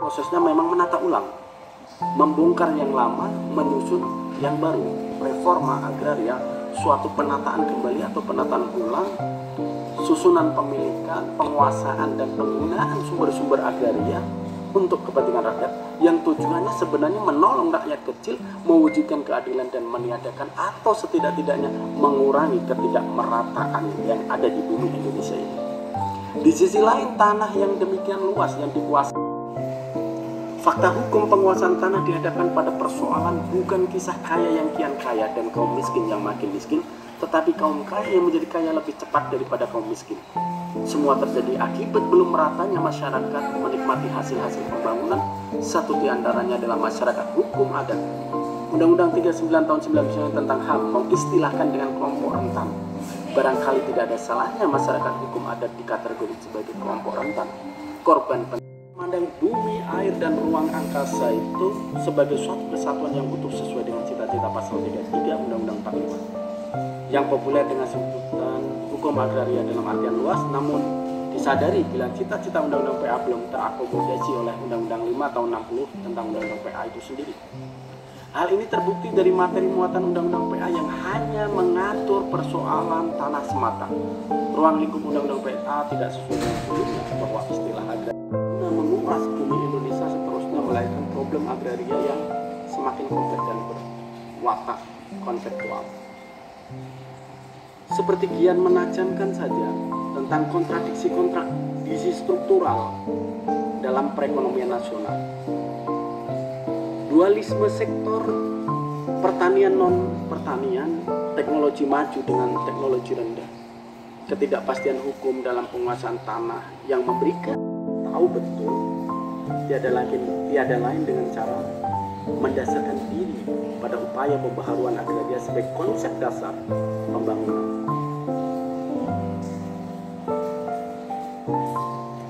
Prosesnya memang menata ulang, membongkar yang lama, menyusun yang baru. Reforma agraria, suatu penataan kembali atau penataan ulang, susunan pemilikan, penguasaan dan penggunaan sumber-sumber agraria untuk kepentingan rakyat, yang tujuannya sebenarnya menolong rakyat kecil, mewujudkan keadilan dan meniadakan atau setidak-tidaknya mengurangi ketidakmerataan yang ada di bumi Indonesia ini. Di sisi lain, tanah yang demikian luas yang dikuasai, fakta hukum penguasaan tanah dihadapkan pada persoalan bukan kisah kaya yang kian kaya dan kaum miskin yang makin miskin, tetapi kaum kaya yang menjadi kaya lebih cepat daripada kaum miskin. Semua terjadi akibat belum meratanya masyarakat menikmati hasil-hasil pembangunan. Satu di antaranya adalah masyarakat hukum adat. Undang-Undang 39 tahun 1999 tentang HAM mengistilahkan dengan kelompok rentan. Barangkali tidak ada salahnya masyarakat hukum adat dikategorikan sebagai kelompok rentan. Korban memandang bumi, air, dan ruang angkasa itu sebagai suatu kesatuan yang utuh sesuai dengan cita-cita pasal 33 Undang-Undang 45 yang populer dengan sebutan hukum agraria dalam artian luas, namun disadari bila cita-cita Undang-Undang PA belum terakomodasi oleh Undang-Undang 5 tahun 60 tentang Undang-Undang PA itu sendiri. Hal ini terbukti dari materi muatan Undang-Undang PA yang hanya mengatur persoalan tanah semata. Ruang lingkup Undang-Undang PA tidak sesuai dengan sebelumnya bahwa istilah agraria menguras bumi Indonesia seterusnya melahirkan problem agraria yang semakin kompleks dan berwatak konseptual. Seperti kian menajamkan saja tentang kontradiksi struktural dalam perekonomian nasional. Dualisme sektor pertanian non-pertanian, teknologi maju dengan teknologi rendah, ketidakpastian hukum dalam penguasaan tanah yang memberikan tahu betul tiada lain dengan cara mendasarkan diri pada upaya pembaharuan agraria sebagai konsep dasar pembangunan.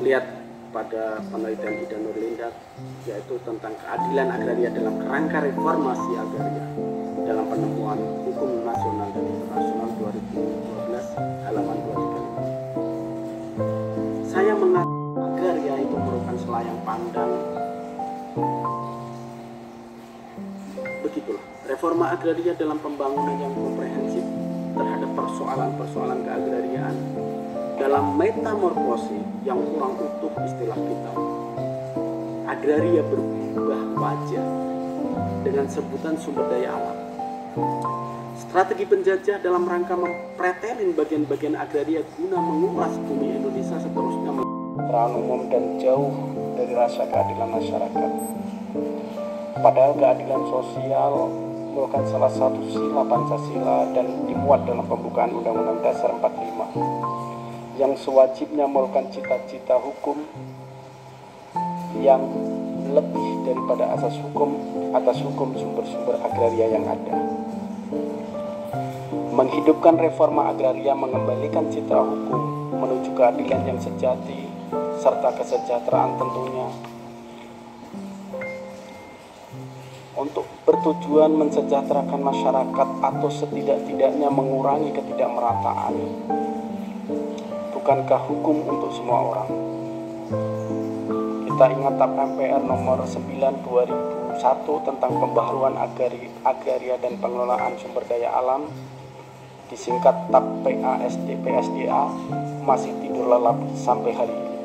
Lihat pada penelitian Ida Nurlinda, yaitu tentang keadilan agraria dalam kerangka reformasi agraria dalam penemuan hukum nasional dan internasional 2012 halaman 235. Saya mengatakan agraria itu merupakan selayang pandang. Begitulah reforma agraria dalam pembangunan yang komprehensif terhadap persoalan-persoalan keagrariaan dalam metamorfosi yang kurang utuh istilah kita. Agraria berubah wajah dengan sebutan sumber daya alam. Strategi penjajah dalam rangka mempretelin bagian-bagian agraria guna menguras bumi Indonesia seterusnya terlalu umum dan jauh dari rasa keadilan masyarakat. Padahal keadilan sosial merupakan salah satu sila Pancasila dan dimuat dalam pembukaan Undang-Undang Dasar 45 yang sewajibnya merupakan cita-cita hukum yang lebih daripada atas hukum sumber-sumber agraria yang ada. Menghidupkan reforma agraria mengembalikan citra hukum menuju keadilan yang sejati serta kesejahteraan tentunya, untuk bertujuan mensejahterakan masyarakat atau setidak-tidaknya mengurangi ketidakmerataan. Bukankah hukum untuk semua orang? Kita ingat TAP MPR nomor 9 2001 tentang pembaharuan agraria dan pengelolaan sumber daya alam, disingkat TAP PSDA, masih tidur lelap sampai hari ini.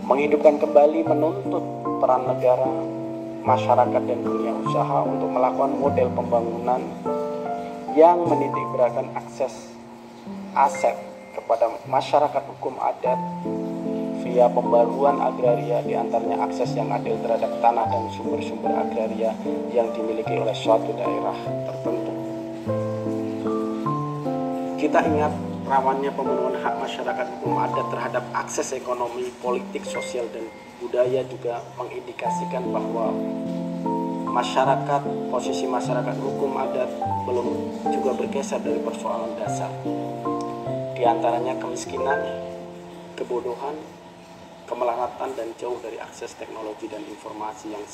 Menghidupkan kembali menuntut peran negara, masyarakat dan dunia usaha untuk melakukan model pembangunan yang menitikberatkan akses aset kepada masyarakat hukum adat via pembaruan agraria, diantaranya akses yang adil terhadap tanah dan sumber-sumber agraria yang dimiliki oleh suatu daerah tertentu. Kita ingat rawannya pemenuhan hak masyarakat hukum adat terhadap akses ekonomi, politik, sosial, dan budaya juga mengindikasikan bahwa posisi masyarakat hukum adat belum juga bergeser dari persoalan dasar. Di antaranya kemiskinan, kebodohan, kemelaratan, dan jauh dari akses teknologi dan informasi yang